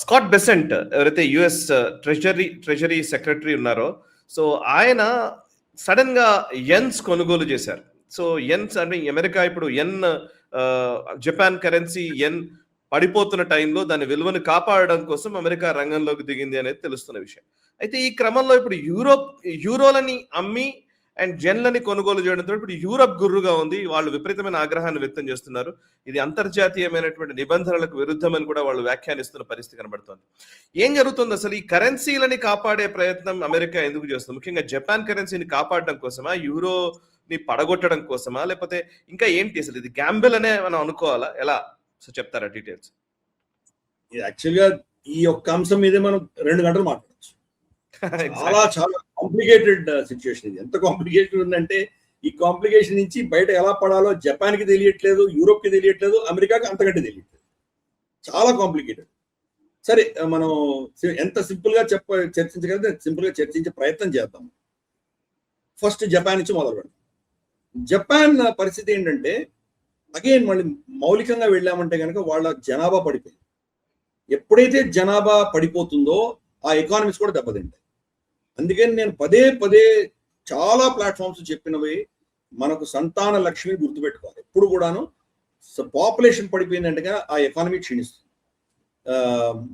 Scott Besant ఎవరైతే US treasury secretary ఉన్నారో, so ఆయన సడన్ గా యెన్స్ కొనుగోలు చేశారు. సో యెన్స్ అంటే అమెరికా ఇప్పుడు జపాన్ కరెన్సీ యెన్ పడిపోతున్న టైంలో దాని విలువను కాపాడడం కోసం అమెరికా రంగంలోకి దిగింది అనేది తెలుస్తున్న విషయం. అయితే ఈ క్రమంలో ఇప్పుడు యూరోలని అమ్మి అండ్ జెన్లని కొనుగోలు చేయడంతో ఇప్పుడు యూరప్ గుర్రుగా ఉంది. వాళ్ళు విపరీతమైన ఆగ్రహాన్ని వ్యక్తం చేస్తున్నారు. ఇది అంతర్జాతీయమైనటువంటి నిబంధనలకు విరుద్ధమని కూడా వాళ్ళు వ్యాఖ్యానిస్తున్న పరిస్థితి కనబడుతోంది. ఏం జరుగుతుంది అసలు? ఈ కరెన్సీలని కాపాడే ప్రయత్నం అమెరికా ఎందుకు చేస్తుంది? ముఖ్యంగా జపాన్ కరెన్సీని కాపాడడం కోసమా, యూరోని పడగొట్టడం కోసమా, లేకపోతే ఇంకా ఏంటి అసలు? ఇది గ్యాంబుల్ అనే మనం అనుకోవాలా? ఎలా సో చెప్తారా డీటెయిల్స్? యాక్చువల్గా ఈ ఒక్క అంశం మీదే మనం 2 గంటలు మాట్లాడచ్చు. చాలా చాలా కాంప్లికేటెడ్ సిచ్యువేషన్. ఇది ఎంత కాంప్లికేటెడ్ ఉందంటే, ఈ కాంప్లికేషన్ నుంచి బయట ఎలా పడాలో జపాన్కి తెలియట్లేదు, యూరోప్కి తెలియట్లేదు, అమెరికాకి అంతకంటే తెలియట్లేదు. చాలా కాంప్లికేటెడ్. సరే, మనం ఎంత సింపుల్ గా చర్చించగలిగితే సింపుల్ గా చర్చించే ప్రయత్నం చేద్దాం. ఫస్ట్ జపాన్ నుంచి మొదలు పెడతాం. జపాన్ పరిస్థితి ఏంటంటే, అగైన్ మళ్ళీ మౌలికంగా వెళ్ళామంటే కనుక వాళ్ళ జనాభా పడిపోయింది. ఎప్పుడైతే జనాభా పడిపోతుందో ఆ ఎకానమీస్ కూడా దెబ్బతింటాయి. అందుకని నేను పదే పదే చాలా ప్లాట్ఫామ్స్ చెప్పినవి, మనకు సంతాన లక్ష్మి గుర్తుపెట్టుకోవాలి. ఎప్పుడు కూడాను పాపులేషన్ పడిపోయిందంటే ఆ ఎకానమీ క్షీణిస్తుంది.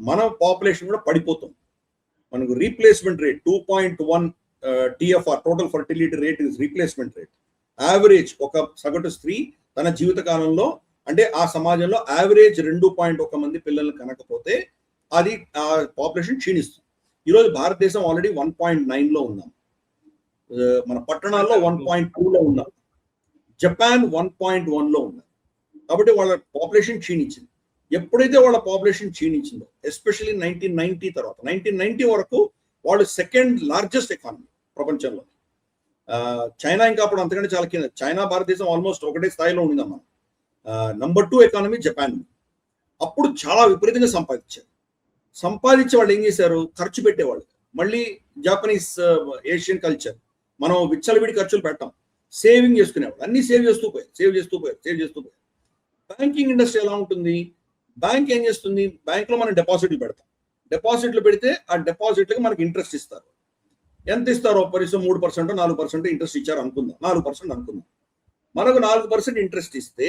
మన పాపులేషన్ కూడా పడిపోతుంది. మనకు replacement rate 2.1 TFR, total fertility rate is replacement rate. Average ఒక సగటు స్త్రీ తన జీవిత కాలంలో, అంటే ఆ సమాజంలో యావరేజ్ 2.1 మంది పిల్లల్ని కనకపోతే అది ఆ పాపులేషన్ క్షీణిస్తుంది. ఈరోజు భారతదేశం ఆల్రెడీ 1.9లో ఉన్నాం. మన పట్టణాల్లో 1.2లో ఉన్నాం. జపాన్ 1.1లో ఉన్నారు. కాబట్టి వాళ్ళ పాపులేషన్ క్షీణించింది. ఎప్పుడైతే వాళ్ళ పాపులేషన్ క్షీణించిందో, ఎస్పెషల్లీ 1990 తర్వాత, 1990 వరకు వాళ్ళు సెకండ్ లార్జెస్ట్ ఎకానమీ ప్రపంచంలో. చైనా ఇంకా అప్పుడు అంతకంటే చాలా కింద. చైనా భారతదేశం ఆల్మోస్ట్ ఒకటే స్థాయిలో ఉండిందమ్మా. Number 2 economy Japan. అప్పుడు చాలా విపరీతంగా సంపాదించే వాళ్ళు ఏం చేశారు? ఖర్చు పెట్టేవాళ్ళు. మళ్ళీ జాపనీస్ ఏషియన్ కల్చర్, మనం విచ్చలవిడి ఖర్చులు పెట్టాం, సేవింగ్ చేసుకునేవాళ్ళు. అన్ని సేవ్ చేస్తూ పోయారు. బ్యాంకింగ్ ఇండస్ట్రీ ఎలా ఉంటుంది? బ్యాంక్ ఏం చేస్తుంది? బ్యాంక్లో మనం డిపాజిట్లు పెడతాం. డిపాజిట్లు పెడితే ఆ డిపాజిట్లకి మనకి ఇంట్రెస్ట్ ఇస్తారు. ఎంత ఇస్తారో పరిస్థితి 3%, 4% ఇంట్రెస్ట్ ఇచ్చారు అనుకుందాం. 4% అనుకుందాం. మనకు 4% ఇంట్రెస్ట్ ఇస్తే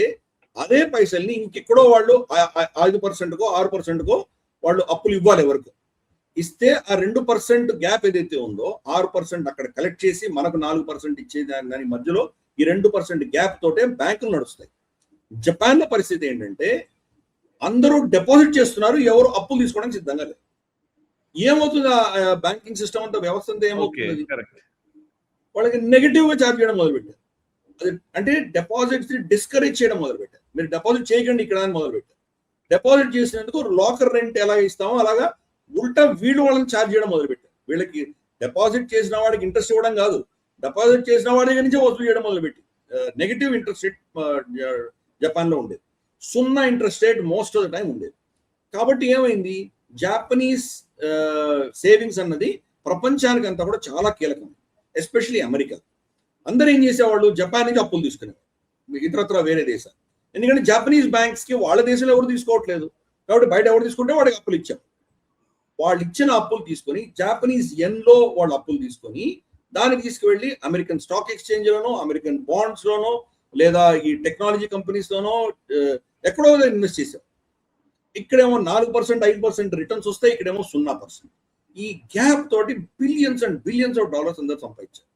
అదే పైసల్ని ఇంకెక్కడో వాళ్ళు 5%కో 6%కో వాళ్ళు అప్పులు ఇవ్వాలి. ఎవరికి ఇస్తే ఆ 2% గ్యాప్ ఏదైతే ఉందో 6% అక్కడ కలెక్ట్ చేసి మనకు 4% ఇచ్చేది. దాని మధ్యలో ఈ 2% గ్యాప్ తోటే బ్యాంకులు నడుస్తాయి. జపాన్ లో పరిస్థితి ఏంటంటే, అందరూ డిపాజిట్ చేస్తున్నారు, ఎవరు అప్పులు తీసుకోవడానికి సిద్ధంగా లేదు. ఏమవుతుంది? బ్యాంకింగ్ సిస్టమ్ అంతా, వ్యవస్థ అంతా ఏమవుతుంది? వాళ్ళకి నెగిటివ్ గా ఛార్జ్ చేయడం మొదలుపెట్టారు. అది అంటే డిపాజిట్స్ డిస్కరేజ్ చేయడం మొదలుపెట్టారు. మీరు డిపాజిట్ చేయకండి ఇక్కడ అని మొదలుపెట్టారు. డిపాజిట్ చేసినందుకు లాకర్ రెంట్ ఎలా ఇస్తామో అలాగా ఉల్టా వీళ్ళు వాళ్ళని ఛార్జ్ చేయడం మొదలుపెట్టారు. వీళ్ళకి డిపాజిట్ చేసిన వాడికి ఇంట్రెస్ట్ ఇవ్వడం కాదు, డిపాజిట్ చేసిన వాడి దగ్గర నుంచే వసూలు చేయడం మొదలుపెట్టి. నెగిటివ్ ఇంట్రెస్ట్ రేట్ జపాన్ లో ఉండేది. 0 interest rate most of the time ఉండేది. కాబట్టి ఏమైంది? జాపనీస్ సేవింగ్స్ అన్నది ప్రపంచానికి అంతా కూడా చాలా కీలకం, ఎస్పెషలీ అమెరికా. అందరూ ఏం చేసేవాళ్ళు? జపాన్ నుంచి అప్పులు తీసుకునేవాళ్ళు, ఇతరత్ర వేరే దేశాలు. ఎందుకంటే జాపనీస్ బ్యాంక్స్ కి వాళ్ళ దేశంలో ఎవరు తీసుకోవట్లేదు, కాబట్టి బయట ఎవరు తీసుకుంటే వాడికి అప్పులు ఇచ్చారు. వాళ్ళు ఇచ్చిన అప్పులు తీసుకొని జాపనీస్ ఎన్లో వాళ్ళు అప్పులు తీసుకొని దాన్ని తీసుకువెళ్ళి అమెరికన్ స్టాక్ ఎక్స్చేంజ్ లోనో, అమెరికన్ బాండ్స్ లోనో, లేదా ఈ టెక్నాలజీ కంపెనీస్ లోనో ఎక్కడో ఇన్వెస్ట్ చేశారు. ఇక్కడేమో 4%, 5% రిటర్న్స్ వస్తాయి, ఇక్కడేమో 0%. ఈ గ్యాప్ తోటి billions and billions of dollars అందరూ సంపాదించారు.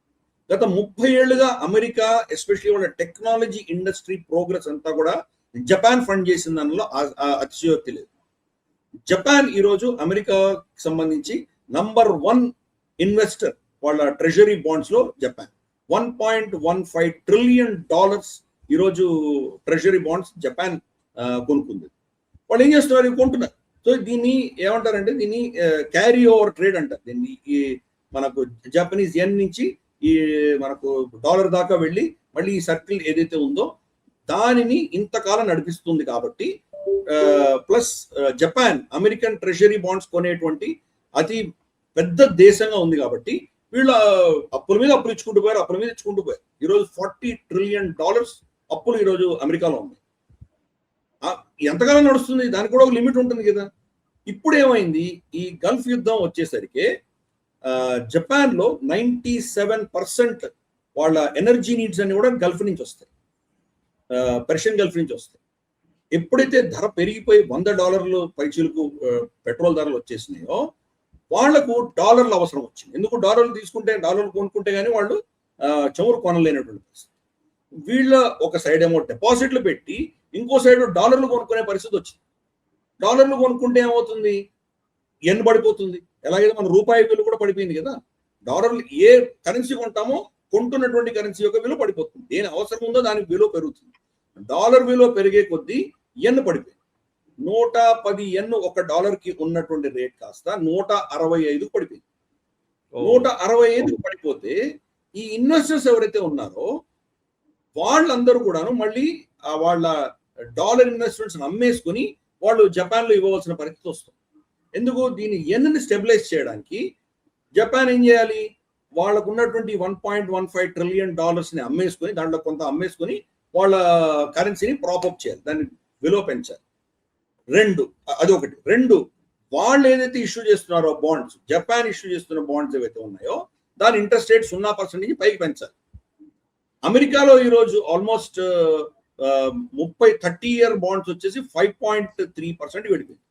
గత 30 ఏళ్లుగా అమెరికా, ఎస్పెషల్లీ వాళ్ళ టెక్నాలజీ ఇండస్ట్రీ ప్రోగ్రెస్ అంతా కూడా జపాన్ ఫండ్ చేసిన దానిలో అతిశయోక్తి లేదు. జపాన్ ఈరోజు అమెరికాకి సంబంధించి నంబర్ 1 ఇన్వెస్టర్. వాళ్ళ ట్రెజరీ బాండ్స్ లో జపాన్ $1.15 ట్రిలియన్ ఈరోజు ట్రెజరీ బాండ్స్ జపాన్ కొనుక్కుంది. వాళ్ళు ఏం చేస్తున్నారు? కొంటున్నారు. సో దీన్ని ఏమంటారంటే, దీన్ని క్యారీ ఓవర్ ట్రేడ్ అంటారు. దీన్ని ఈ మనకు జపనీస్ యెన్ నుంచి ఈ మనకు డాలర్ దాకా వెళ్ళి మళ్ళీ ఈ సర్కిల్ ఏదైతే ఉందో దానిని ఇంతకాలం నడిపిస్తుంది. కాబట్టి plus Japan American treasury bonds కొనేటువంటి అతి పెద్ద దేశంగా ఉంది. కాబట్టి వీళ్ళు అప్పుల మీద అప్పులు ఇచ్చుకుంటూ పోయారు. ఈరోజు $40 ట్రిలియన్ అప్పులు ఈరోజు అమెరికాలో ఉన్నాయి. ఎంతకాలం నడుస్తుంది? దానికి కూడా ఒక లిమిట్ ఉంటుంది కదా. ఇప్పుడు ఏమైంది, ఈ గల్ఫ్ యుద్ధం వచ్చేసరికి జపాన్ లో 97% వాళ్ళ ఎనర్జీ నీడ్స్ అన్ని కూడా గల్ఫ్ నుంచి వస్తాయి, పర్షియన్ గల్ఫ్ నుంచి వస్తాయి. ఎప్పుడైతే ధర పెరిగిపోయి $100 పైచీలకు పెట్రోల్ ధరలు వచ్చేసినాయో వాళ్లకు డాలర్లు అవసరం వచ్చింది. ఎందుకు డాలర్లు కొనుక్కుంటే కానీ వాళ్ళు చమురు కొనలేనటువంటి పరిస్థితి. వీళ్ళ ఒక సైడ్ ఏమో డిపాజిట్లు పెట్టి ఇంకో సైడ్ డాలర్లు కొనుక్కునే పరిస్థితి వచ్చింది. డాలర్లు కొనుక్కుంటే ఏమవుతుంది, ఎన్ పడిపోతుంది. ఎలాగైతే మన రూపాయి విలువ కూడా పడిపోయింది కదా. డాలర్లు ఏ కరెన్సీ కొంటామో కొంటున్నటువంటి కరెన్సీ యొక్క విలువ పడిపోతుంది. దేని అవసరం ఉందో దానికి విలువ పెరుగుతుంది. డాలర్ విలువ పెరిగే కొద్దీ ఎన్ పడిపోయింది. 110 ఎన్ ఒక డాలర్ కి ఉన్నటువంటి రేట్ కాస్త 165 పడిపోయింది. 165 పడిపోతే ఈ ఇన్వెస్టర్స్ ఎవరైతే ఉన్నారో వాళ్ళందరూ కూడాను మళ్ళీ వాళ్ళ డాలర్ ఇన్వెస్ట్మెంట్స్ అమ్మేసుకుని వాళ్ళు జపాన్ లో ఇవ్వవలసిన పరిస్థితి వస్తుంది. ఎందుకు, దీని ఎన్ని స్టెబిలైజ్ చేయడానికి జపాన్ ఏం చేయాలి, వాళ్ళకు ఉన్నటువంటి $1.15 ట్రిలియన్ ని అమ్మేసుకుని దాంట్లో కొంత అమ్మేసుకుని వాళ్ళ కరెన్సీని ప్రాపప్ చేయాలి, దాన్ని విలువ పెంచాలి. అదొకటి. వాళ్ళు ఏదైతే ఇష్యూ చేస్తున్నారో బాండ్స్, జపాన్ ఇష్యూ చేస్తున్న బాండ్స్ ఏవైతే ఉన్నాయో దాని ఇంట్రెస్ట్ రేట్ 0% నుంచి పైకి పెంచాలి. అమెరికాలో ఈరోజు ఆల్మోస్ట్ 30 ఇయర్ బాండ్స్ వచ్చేసి 5.3% వెళ్ళిపోయింది.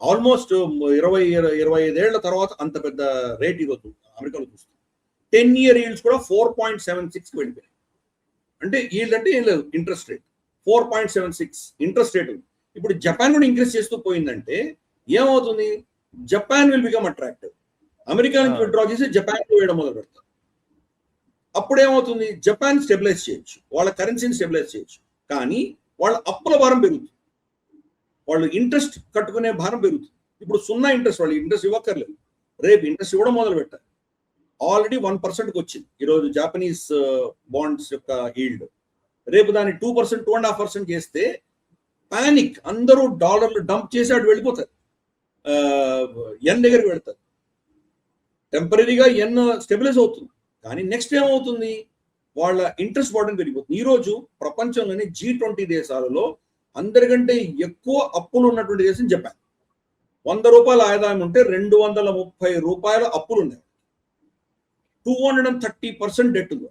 ఆల్మోస్ట్ 25 ఏళ్ల తర్వాత అంత పెద్ద రేట్ ఈరోజు అమెరికాలో చూస్తుంది. 10 ఇయర్ ఈల్డ్స్ కూడా 4.76 వెళ్ళిపోయాయి. అంటే ఈల్డ్ అంటే ఏం లేదు, ఇంట్రెస్ట్ రేట్ 4.76 ఇంట్రెస్ట్ రేట్ ఉంది. ఇప్పుడు జపాన్ కూడా ఇంక్రీజ్ చేస్తూ పోయిందంటే ఏమవుతుంది, Japan will become attractive. America నుంచి విత్డ్రా చేసి జపాన్ వేయడం మొదలు పెడతారు. అప్పుడు ఏమవుతుంది, జపాన్ స్టెబిలైజ్ చేయొచ్చు, వాళ్ళ కరెన్సీని స్టెబిలైజ్ చేయొచ్చు. కానీ వాళ్ళ అప్పుల భారం పెరుగుతుంది, వాళ్ళు ఇంట్రెస్ట్ కట్టుకునే భారం పెరుగుతుంది. ఇప్పుడు 0 ఇంట్రెస్ట్, వాళ్ళు ఇంట్రెస్ట్ ఇవ్వక్కర్లేదు, రేపు ఇంట్రెస్ట్ ఇవ్వడం మొదలు పెట్టారు. ఆల్రెడీ 1%కి వచ్చింది ఈరోజు జాపనీస్ బాండ్స్ యొక్క ఈల్డ్. రేపు దాన్ని 2%, 2.5% చేస్తే పానిక్, అందరూ డాలర్లు డంప్ చేసి అటు వెళ్ళిపోతారు, ఎన్ దగ్గరికి వెళ్తారు. టెంపరీగా ఎన్ స్టెబిలైజ్ అవుతుంది. కానీ నెక్స్ట్ ఏమవుతుంది, వాళ్ళ ఇంట్రెస్ట్ బర్డెన్ పెరిగిపోతుంది. ఈరోజు ప్రపంచంలోని G20 దేశాలలో అందరికంటే ఎక్కువ అప్పులు ఉన్నటువంటి దేశం జపాన్. ₹100 ఆదాయం ఉంటే ₹230 అప్పులు ఉన్నాయి. 230% డెట్ ఉంది.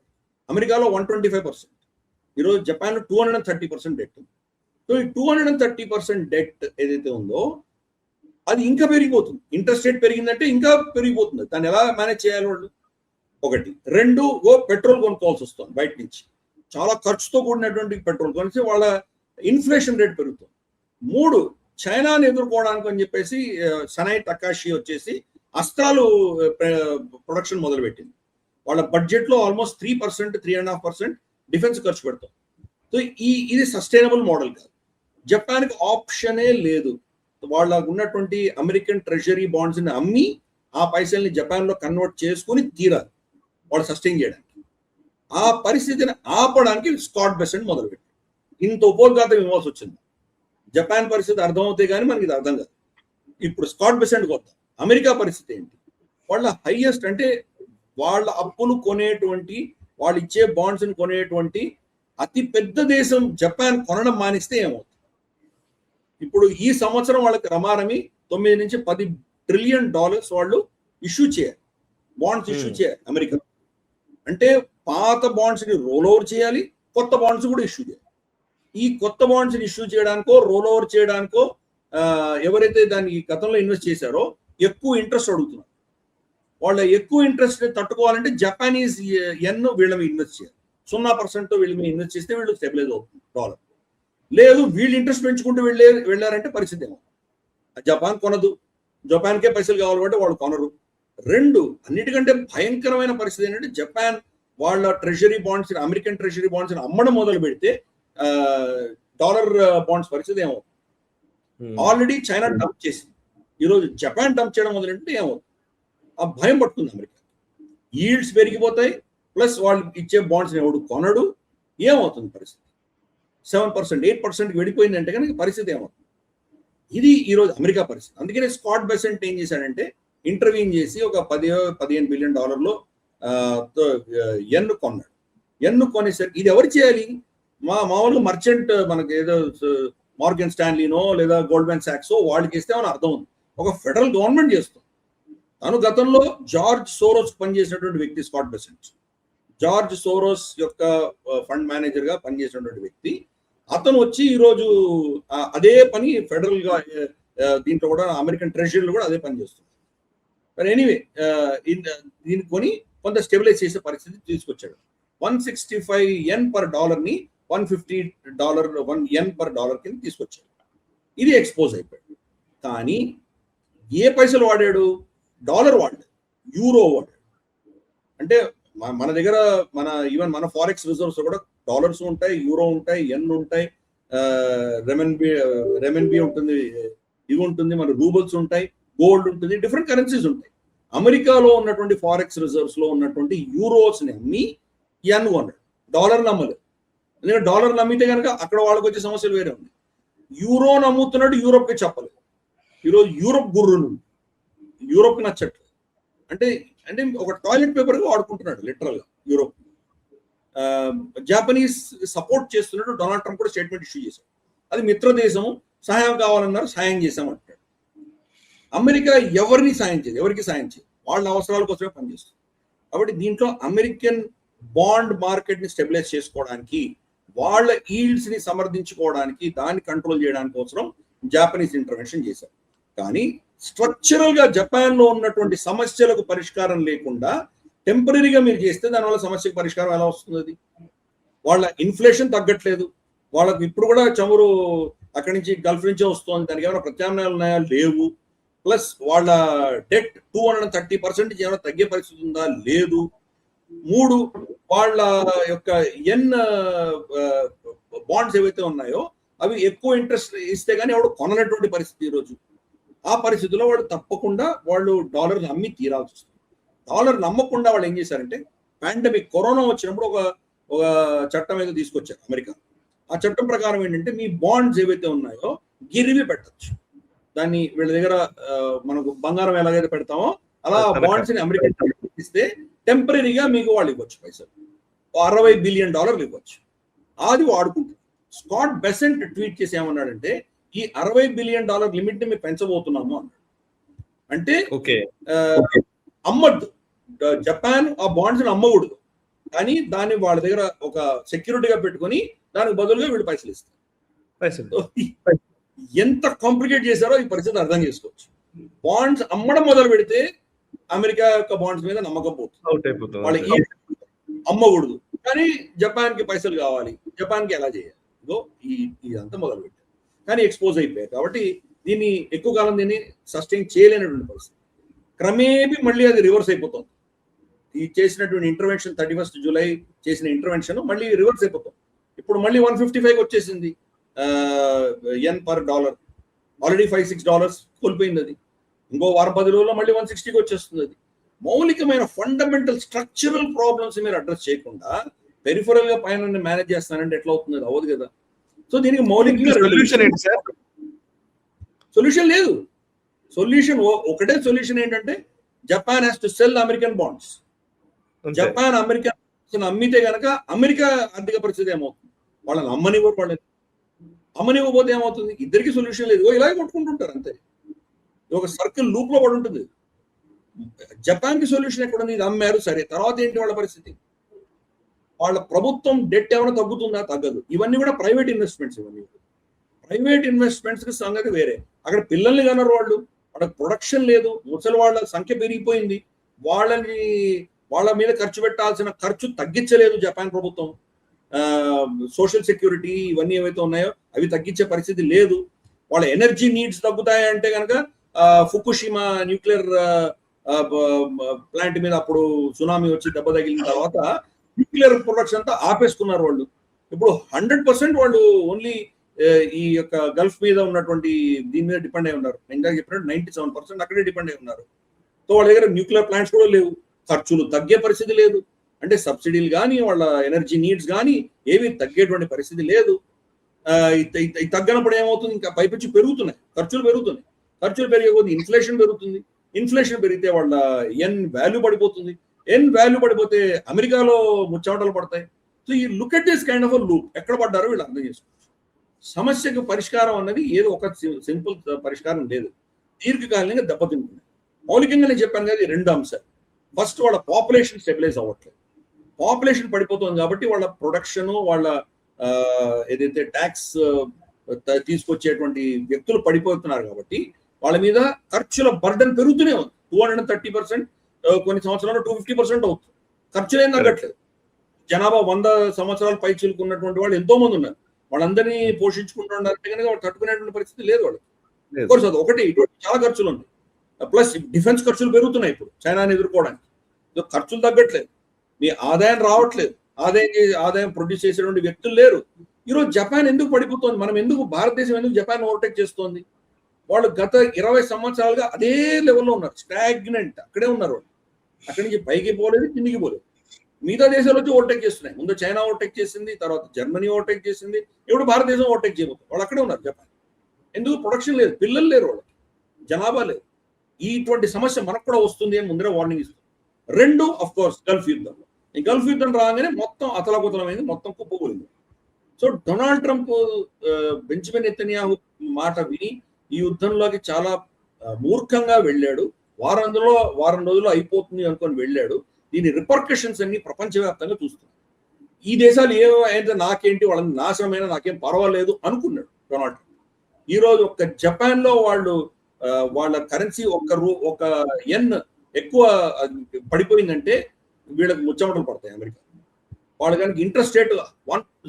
అమెరికాలో 125%, ఈరోజు జపాన్ లో 230% డెట్ ఉంది. సో ఈ 230% డెట్ ఏదైతే ఉందో అది ఇంకా పెరిగిపోతుంది. ఇంట్రెస్ట్ రేట్ పెరిగిందంటే ఇంకా పెరిగిపోతుంది. దాన్ని ఎలా మేనేజ్ చేయాలి వాళ్ళు? ఒకటి. 2, పెట్రోల్ కొనుక్కోవాల్సి వస్తుంది బయట నుంచి, చాలా ఖర్చుతో కూడినటువంటి పెట్రోల్ కొనిసి వాళ్ళ ఇన్ఫ్లేషన్ రేట్ పెరుగుతుంది. 3, చైనాని ఎదుర్కోవడానికి అని చెప్పేసి సనై టకాషి వచ్చేసి అస్త్రాలు ప్రొడక్షన్ మొదలుపెట్టింది. వాళ్ళ బడ్జెట్ లో ఆల్మోస్ట్ 3%, 3.5% డిఫెన్స్ ఖర్చు పెడతాం. సో ఇది సస్టైనబుల్ మోడల్ కాదు. జపాన్కి ఆప్షనే లేదు. వాళ్ళకు ఉన్నటువంటి అమెరికన్ ట్రెజరీ బాండ్స్ ని అమ్మి ఆ పైసల్ని జపాన్ లో కన్వర్ట్ చేసుకుని తీరాలి వాళ్ళు సస్టైన్ చేయడానికి. ఆ పరిస్థితిని ఆపడానికి స్కాట్ బెసెంట్ మొదలుపెట్టారు. ఇంత ఉపోద్ఘాతం ఇవ్వాల్సి వచ్చింది. జపాన్ పరిస్థితి అర్థమవుతాయి కానీ మనకి ఇది అర్థం కాదు. ఇప్పుడు స్కాట్ బెసెంట్ కొత్త అమెరికా పరిస్థితి ఏంటి, వాళ్ళ హైయెస్ట్ అంటే వాళ్ళ అప్పులు కొనేటువంటి, వాళ్ళు ఇచ్చే బాండ్స్ ని కొనేటువంటి అతి పెద్ద దేశం జపాన్ కొనడం మానిస్తే ఏమవుతుంది? ఇప్పుడు ఈ సంవత్సరం వాళ్ళకి రమారమి 9 నుంచి 10 ట్రిలియన్ డాలర్స్ వాళ్ళు ఇష్యూ చేయాలి, బాండ్స్ ఇష్యూ చేయాలి అమెరికా. అంటే పాత బాండ్స్ ని రోల్ ఓవర్ చేయాలి, కొత్త బాండ్స్ కూడా ఇష్యూ చేయాలి. ఈ కొత్త బాండ్స్ ని ఇష్యూ చేయడానికో రోల్ ఓవర్ చేయడానికో ఎవరైతే దాన్ని గతంలో ఇన్వెస్ట్ చేశారో ఎక్కువ ఇంట్రెస్ట్ అడుగుతున్నారు. వాళ్ళ ఎక్కువ ఇంట్రెస్ట్ తట్టుకోవాలంటే జపానీస్ ఎన్ వీళ్ళ మీద ఇన్వెస్ట్ చేయాలి. 0% వీళ్ళ మీద ఇన్వెస్ట్ చేస్తే వీళ్ళు స్టెబిలైజ్ అవుతుంది డాలర్. లేదు వీళ్ళు ఇంట్రెస్ట్ పెంచుకుంటూ వెళ్ళారంటే పరిస్థితి ఏమో, జపాన్ కొనదు, జపాన్కే పైసలు కావాలంటే వాళ్ళు కొనరు. 2, అన్నిటికంటే భయంకరమైన పరిస్థితి ఏంటంటే జపాన్ వాళ్ళ treasury bonds, American treasury bonds అమ్మడం మొదలు పెడితే డాలర్ బాండ్స్ పరిస్థితి ఏమవుతుంది? ఆల్రెడీ చైనా డంప్ చేసింది, ఈరోజు జపాన్ డంప్ చేయడం మొదలంటే ఏమవుతుంది? ఆ భయం పట్టుకుంది అమెరికా. ఈల్డ్స్ పెరిగిపోతాయి, ప్లస్ వాళ్ళు ఇచ్చే బాండ్స్ ఎవడు కొనడు. ఏమవుతుంది పరిస్థితి? 7%, 8% వెళ్ళిపోయిందంటే కనుక పరిస్థితి ఏమవుతుంది? ఇది ఈరోజు అమెరికా పరిస్థితి. అందుకనే స్కాట్ బెసెంట్ ఏం చేశాడంటే ఇంటర్వ్యూన్ చేసి ఒక $15 బిలియన్ ఎన్ కొన్నాడు. ఎన్ కొనేసరికి ఇది ఎవరు చేయాలి? మామూలుగా మర్చెంట్, మనకి ఏదో మార్గన్ స్టాన్లీనో లేదా గోల్డ్మెన్ సాక్సో వాళ్ళకి ఇస్తే మన అర్థం ఉంది. ఒక ఫెడరల్ గవర్నమెంట్ చేస్తుంది. తను గతంలో జార్జ్ సోరోస్ పనిచేసినటువంటి వ్యక్తి స్కాట్ బెసెంట్. జార్జ్ సోరోస్ యొక్క ఫండ్ మేనేజర్ గా పనిచేసినటువంటి వ్యక్తి. అతను వచ్చి ఈరోజు అదే పని ఫెడరల్ గా దీంట్లో కూడా అమెరికన్ ట్రెజరీలో కూడా అదే పని చేస్తుంది. ఎనీవే దీన్ని కొని కొంత స్టెబిలైజ్ చేసే పరిస్థితి తీసుకొచ్చాడు. $165 per dollar ని $150 $1 per dollar కింద తీసుకొచ్చాడు. ఇది ఎక్స్పోజ్ అయిపోయాడు. కానీ ఏ పైసలు వాడాడు? డాలర్ వాడాడు, యూరో వాడాడు. అంటే మన దగ్గర ఈవెన్ మన ఫారెక్స్ రిజర్వ్స్ కూడా డాలర్స్ ఉంటాయి, యూరో ఉంటాయి, ఎన్ ఉంటాయి, రెమెన్బీ ఉంటుంది, ఇవి ఉంటుంది, మన రూబల్స్ ఉంటాయి, గోల్డ్ ఉంటుంది, డిఫరెంట్ కరెన్సీస్ ఉంటాయి. అమెరికాలో ఉన్నటువంటి ఫారెక్స్ రిజర్వ్స్ లో ఉన్నటువంటి యూరోస్ ని అమ్మి ఎన్ కొన్నాడు, డాలర్ నమ్మలేదు. ఎందుకంటే డాలర్ నమ్మితే కనుక అక్కడ వాళ్ళకి వచ్చే సమస్యలు వేరే ఉన్నాయి. యూరో నమ్ముతున్నాడు, యూరోప్కి చెప్పలేదు. ఈరోజు యూరోప్ గుర్రును, యూరోప్కి నచ్చట్లేదు. అంటే అంటే ఒక టాయిలెట్ పేపర్ గా వాడుకుంటున్నాడు లిటరల్ గా యూరోప్. జాపనీస్ సపోర్ట్ చేస్తున్నట్టు డొనాల్డ్ ట్రంప్ కూడా స్టేట్మెంట్ ఇష్యూ చేశాడు. అది మిత్ర దేశము, సహాయం కావాలన్నారు, సాయం చేశామంటాడు. అమెరికా ఎవరికి సాయం చేయదు, వాళ్ళ అవసరాల కోసమే పనిచేస్తుంది. కాబట్టి దీంట్లో అమెరికన్ బాండ్ మార్కెట్ ని స్టెబిలైజ్ చేసుకోవడానికి, వాళ్ళ ఈల్డ్స్ ని సమర్థించుకోవడానికి, దాన్ని కంట్రోల్ చేయడానికి కోసం జాపనీస్ ఇంటర్వెన్షన్ చేశారు. కానీ స్ట్రక్చరల్ గా జపాన్ లో ఉన్నటువంటి సమస్యలకు పరిష్కారం లేకుండా టెంపరీగా మీరు చేస్తే దానివల్ల సమస్యకు పరిష్కారం ఎలా వస్తుంది? వాళ్ళ ఇన్ఫ్లేషన్ తగ్గట్లేదు, వాళ్ళకు ఇప్పుడు కూడా చమురు అక్కడి నుంచి గల్ఫ్ నుంచే వస్తుంది, దానికి ఏమైనా ప్రత్యామ్నాయాలు ఉన్నాయా? లేవు. ప్లస్ వాళ్ళ డెట్ 230% ఏమైనా తగ్గే పరిస్థితి ఉందా? లేదు. 3, వాళ్ళ యొక్క ఎన్ బాండ్స్ ఏవైతే ఉన్నాయో అవి ఎక్కువ ఇంట్రెస్ట్ ఇస్తే కానీ ఎవడు కొననటువంటి పరిస్థితి ఈరోజు. ఆ పరిస్థితిలో వాళ్ళు తప్పకుండా డాలర్ అమ్మి తీరాల్సి వస్తుంది. డాలర్ నమ్మకుండా వాళ్ళు ఏం చేశారంటే, పాండమిక్ కరోనా వచ్చినప్పుడు ఒక చట్టం ఏదో తీసుకొచ్చారు అమెరికా. ఆ చట్టం ప్రకారం ఏంటంటే, మీ బాండ్స్ ఏవైతే ఉన్నాయో గిరివి పెట్టచ్చు. దాన్ని వీళ్ళ దగ్గర మనకు బంగారం ఎలాగైతే పెడతామో అలా బాండ్స్ ని అమెరికా ఇస్తే టెంపరీగా మీకు వాళ్ళు ఇవ్వచ్చు పైసలు. $60 బిలియన్ ఇవ్వచ్చు. అది వాడుకుంటారు. స్కాట్ బెసెంట్ ట్వీట్ చేసి ఏమన్నాడంటే, ఈ $60 బిలియన్ లిమిట్ ని మేము పెంచబోతున్నాము అన్నాడు. అంటే అమ్మద్దు, జపాన్ ఆ బాండ్స్ ని అమ్మకూడదు, కానీ దాన్ని వాళ్ళ దగ్గర ఒక సెక్యూరిటీగా పెట్టుకొని దానికి బదులుగా వీళ్ళు పైసలు ఇస్తారు. ఎంత కాంప్లికేట్ చేశారో ఈ పరిస్థితి అర్థం చేసుకోవచ్చు. బాండ్స్ అమ్మడం మొదలు పెడితే అమెరికా యొక్క బాండ్స్ మీద నమ్మకం పోతుంది. వాళ్ళకి అమ్మకూడదు, కానీ జపాన్ కి పైసలు కావాలి, జపాన్ కి ఎలా చేయాలి, ఇదంతా మొదలు పెట్టారు. కానీ ఎక్స్పోజ్ అయిపోయారు. కాబట్టి దీన్ని ఎక్కువ కాలం దీన్ని సస్టైన్ చేయలేనటువంటి పరిస్థితి. క్రమేపీ మళ్ళీ అది రివర్స్ అయిపోతుంది. ఈ చేసినటువంటి ఇంటర్వెన్షన్ 31 జూలై చేసిన ఇంటర్వెన్షన్ మళ్ళీ రివర్స్ అయిపోతుంది. ఇప్పుడు మళ్ళీ 155 వచ్చేసింది ఎన్ పర్ డాలర్. ఆల్రెడీ $5-6 కోల్పోయింది. అది ఇంకో వారం 10 రోజుల్లో మళ్ళీ 160కి వచ్చేస్తుంది. అది మౌలికమైన ఫండమెంటల్ స్ట్రక్చరల్ ప్రాబ్లమ్స్ మీరు అడ్రస్ చేయకుండా పెరిఫరల్ గా పైన మేనేజ్ చేస్తానంటే ఎట్లా అవుతుంది? అది అవ్వదు కదా. సో దీనికి మౌలికంగా సొల్యూషన్ లేదు. ఒకటే సొల్యూషన్ ఏంటంటే, Japan has to cell American bonds. Japan American అమ్మితే గనక అమెరికా ఆర్థిక పరిస్థితి ఏమవుతుంది? వాళ్ళని అమ్మనివ్వకపోతే ఏమవుతుంది? ఇద్దరికి సొల్యూషన్ లేదు. ఇలాగే కొట్టుకుంటుంటారు అంతే. ఒక సర్కిల్ లూప్ లో పడి ఉంటుంది. జపాన్ కి సొల్యూషన్ ఎక్కడ ఉంది? ఇది అమ్మారు, సరే, తర్వాత ఏంటి వాళ్ళ పరిస్థితి? వాళ్ళ ప్రభుత్వం డెట్ ఏమైనా తగ్గుతుందా? తగ్గదు. ఇవన్నీ కూడా ప్రైవేట్ ఇన్వెస్ట్మెంట్స్. ప్రైవేట్ ఇన్వెస్ట్మెంట్స్ కి సంగతి వేరే. అక్కడ పిల్లల్ని కన్నారు వాళ్ళు, వాళ్ళకి ప్రొడక్షన్ లేదు, ముసలి వాళ్ళ సంఖ్య పెరిగిపోయింది, వాళ్ళ మీద ఖర్చు పెట్టాల్సిన ఖర్చు తగ్గించలేదు జపాన్ ప్రభుత్వం. సోషల్ సెక్యూరిటీ ఇవన్నీ ఏవైతే ఉన్నాయో అవి తగ్గించే పరిస్థితి లేదు. వాళ్ళ ఎనర్జీ నీడ్స్ తగ్గుతాయంటే కనుక ఫుకుషిమా న్యూక్లియర్ ప్లాంట్ మీద అప్పుడు సునామీ వచ్చి దెబ్బ తగిలిన తర్వాత న్యూక్లియర్ ప్రొడక్షన్ అంతా ఆపేసుకున్నారు వాళ్ళు. ఇప్పుడు 100% వాళ్ళు ఓన్లీ ఈ యొక్క గల్ఫ్ మీద ఉన్నటువంటి దీని మీద డిపెండ్ అయి ఉన్నారు. ఇంకా చెప్పినట్టు 97% అక్కడే డిపెండ్ అయి ఉన్నారు. సో వాళ్ళ దగ్గర న్యూక్లియర్ ప్లాంట్స్ కూడా లేవు, ఖర్చులు తగ్గే పరిస్థితి లేదు. అంటే సబ్సిడీలు కానీ వాళ్ళ ఎనర్జీ నీడ్స్ కానీ ఏవి తగ్గేటువంటి పరిస్థితి లేదు. తగ్గనప్పుడు ఏమవుతుంది? ఇంకా పైపెచ్చి పెరుగుతున్నాయి, ఖర్చులు పెరుగుతున్నాయి. ఖర్చులు పెరిగే కొద్ది ఇన్ఫ్లేషన్ పెరుగుతుంది. ఇన్ఫ్లేషన్ పెరిగితే వాళ్ళ ఎన్ వాల్యూ పడిపోతుంది. ఎన్ వాల్యూ పడిపోతే అమెరికాలో ముచ్చమటలు పడతాయి. సో ఈ look at this kind of loop. ఎక్కడ పడ్డారో వీళ్ళు అర్థం చేసుకోవచ్చు. సమస్యకు పరిష్కారం అన్నది ఏదో ఒక సింపుల్ పరిష్కారం లేదు. దీర్ఘకాలంగా దెబ్బతింటుంది. మౌలికంగా నేను చెప్పాను కదా, ఈ రెండు అంశాలు. ఫస్ట్ వాళ్ళ పాపులేషన్ స్టెబిలైజ్ అవ్వట్లేదు. పాపులేషన్ పడిపోతుంది కాబట్టి వాళ్ళ ప్రొడక్షన్, వాళ్ళ ఏదైతే ట్యాక్స్ తీసుకొచ్చేటువంటి వ్యక్తులు పడిపోతున్నారు కాబట్టి వాళ్ళ మీద ఖర్చుల బర్డన్ పెరుగుతూనే ఉంది. 230%, కొన్ని సంవత్సరాలు 250% అవుతుంది. ఖర్చులు ఏం తగ్గట్లేదు. జనాభా 100 సంవత్సరాల పై చిలుకున్నటువంటి వాళ్ళు ఎంతో మంది ఉన్నారు. వాళ్ళందరినీ పోషించుకుంటూ ఉన్నారంటే కనుక వాళ్ళు తట్టుకునేటువంటి పరిస్థితి లేదు వాళ్ళకి. కోర్స్ అది ఒకటి, ఇటువంటి చాలా ఖర్చులు ఉన్నాయి. ప్లస్ డిఫెన్స్ ఖర్చులు పెరుగుతున్నాయి ఇప్పుడు చైనాని ఎదుర్కోవడానికి. ఖర్చులు తగ్గట్లేదు, మీ ఆదాయం రావట్లేదు, ఆదాయం ప్రొడ్యూస్ చేసేటువంటి వ్యక్తులు లేరు. ఈరోజు జపాన్ ఎందుకు పడిపోతుంది? భారతదేశం ఎందుకు జపాన్ ఓవర్టేక్ చేస్తోంది? వాళ్ళు గత 20 సంవత్సరాలుగా అదే లెవెల్లో ఉన్నారు, స్టాగ్నెంట్, అక్కడే ఉన్నారు. వాళ్ళు అక్కడి నుంచి పైకి పోలేదు, కిందికి పోలేదు. మిగతా దేశాలు వచ్చి ఓవర్టేక్ చేస్తున్నాయి. ముందు చైనా ఓవర్టేక్ చేసింది, తర్వాత జర్మనీ ఓవర్టేక్ చేసింది, ఇప్పుడు భారతదేశం ఓవర్టేక్ చేయబోతుంది. వాళ్ళు అక్కడే ఉన్నారు జపాన్. ఎందుకు? ప్రొడక్షన్ లేదు, పిల్లలు లేరు, వాళ్ళకి జనాభా లేదు. ఇటువంటి సమస్య మనకు కూడా వస్తుంది అని ముందరే వార్నింగ్ ఇస్తుంది. రెండు, అఫ్ కోర్స్, గల్ఫ్ యుద్ధంలో. ఈ గల్ఫ్ యుద్ధం రాగానే మొత్తం అతలకుతలమైంది, మొత్తం కుప్పకూలింది. So Donald Trump Benjamin Netanyahu మాట విని ఈ యుద్ధంలోకి చాలా మూర్ఖంగా వెళ్ళాడు. వారం రోజులు అయిపోతుంది అనుకొని వెళ్ళాడు. దీని రిపర్కషన్స్ అన్ని ప్రపంచవ్యాప్తంగా చూస్తున్నాడు. ఈ దేశాలు ఏమైతే నాకేంటి, వాళ్ళని నాశనమైన నాకేం పర్వాలేదు అనుకున్నాడు డొనాల్డ్ ట్రంప్. ఈ రోజు ఒక్క జపాన్ లో వాళ్ళ కరెన్సీ ఒక ఎన్ ఎక్కువ పడిపోయిందంటే వీళ్ళకి ముచ్చమటలు పడతాయి. అమెరికా వాళ్ళు కనుక ఇంట్రెస్ట్ రేట్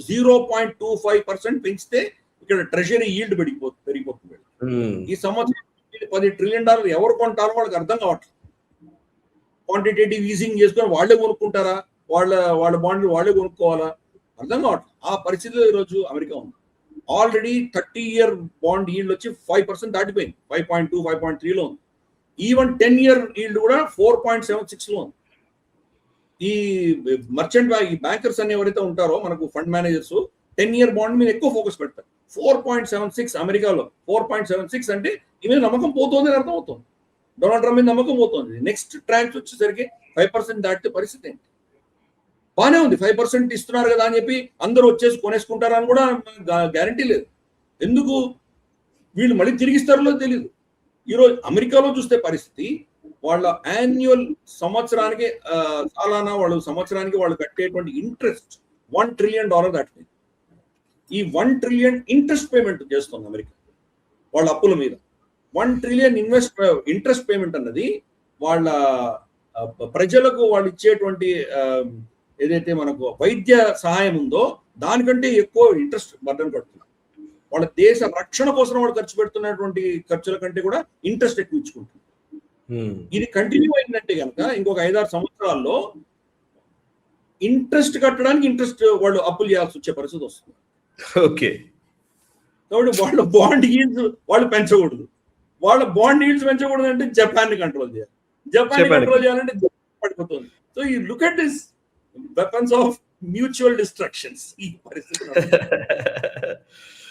0.25% పెంచితే ఇక్కడ ట్రెజరీ ఈల్డ్ పెరిగిపోతుంది. ఈ సంవత్సరం $10 ట్రిలియన్ ఎవరు కొంటారో వాళ్ళకి అర్థం కావట్లేదు. క్వాంటిటేటివ్ ఈజింగ్ చేసుకొని వాళ్ళే కొనుక్కుంటారా, వాళ్ళ బాండ్లు వాళ్ళే కొనుక్కోవాలా, అర్థం కావట్లేదు. ఆ పరిస్థితిలో ఈరోజు అమెరికా ఉంది. ఆల్రెడీ 30-year బాండ్ ఈల్డ్ వచ్చి 5% దాటిపోయింది, 5.2, 5.3లో ఉంది. ఈవెన్ 10-year ఈల్డ్ కూడా 4.76లో ఉంది. ఈ మర్చెంట్ ఈ బ్యాంకర్స్ అని ఎవరైతే ఉంటారో మనకు ఫండ్ మేనేజర్స్ 10-year బాండ్ మీద ఎక్కువ ఫోకస్ పెడతారు. 4.76 అమెరికాలో 4.76 అంటే ఈ మీద నమ్మకం పోతుంది అని అర్థం అవుతుంది. డొనాల్డ్ ట్రంప్ మీద నమ్మకం పోతుంది. నెక్స్ట్ ట్రాన్స్ వచ్చేసరికి 5% దాటితే పరిస్థితి ఏంటి? బానే ఉంది, 5% ఇస్తున్నారు కదా అని చెప్పి అందరూ వచ్చేసి కొనేసుకుంటారని కూడా గ్యారంటీ లేదు. ఎందుకు? వీళ్ళు మళ్ళీ తిరిగిస్తారో తెలియదు. ఈరోజు అమెరికాలో చూస్తే పరిస్థితి, వాళ్ళ యాన్యువల్ సంవత్సరానికి సాలానా సంవత్సరానికి వాళ్ళు కట్టేటువంటి ఇంట్రెస్ట్ $1 trillion దాటిపోయింది. ఈ $1 trillion ఇంట్రెస్ట్ పేమెంట్ చేస్తుంది అమెరికా వాళ్ళ అప్పుల మీద. $1 trillion ఇంట్రెస్ట్ పేమెంట్ అన్నది వాళ్ళ ప్రజలకు వాళ్ళు ఇచ్చేటువంటి ఏదైతే మనకు వైద్య సహాయం ఉందో దానికంటే ఎక్కువ ఇంట్రెస్ట్ బర్డన్ కడుతున్నారు. వాళ్ళ దేశ రక్షణ కోసం వాళ్ళు ఖర్చు పెడుతున్నటువంటి ఖర్చుల కంటే కూడా ఇంట్రెస్ట్ ఎక్కువ ఇచ్చుకుంటుంది. ఇది కంటిన్యూ అయిందంటే కనుక ఇంకొక 5-6 సంవత్సరాల్లో ఇంట్రెస్ట్ కట్టడానికి వాళ్ళు అప్పులు చేయాల్సి వచ్చే పరిస్థితి వస్తుంది. ఓకే, కాబట్టి వాళ్ళ బాండ్ ఈల్డ్స్ వాళ్ళు పెంచకూడదు. వాళ్ళ బాండ్ ఈల్డ్స్ పెంచకూడదు అంటే జపాన్ ని కంట్రోల్ చేయాలి. జపాన్ కంట్రోల్ చేయాలంటే పడిపోతుంది. సో ఈ look at this weapons of mutual destructions. ఈ పరిస్థితి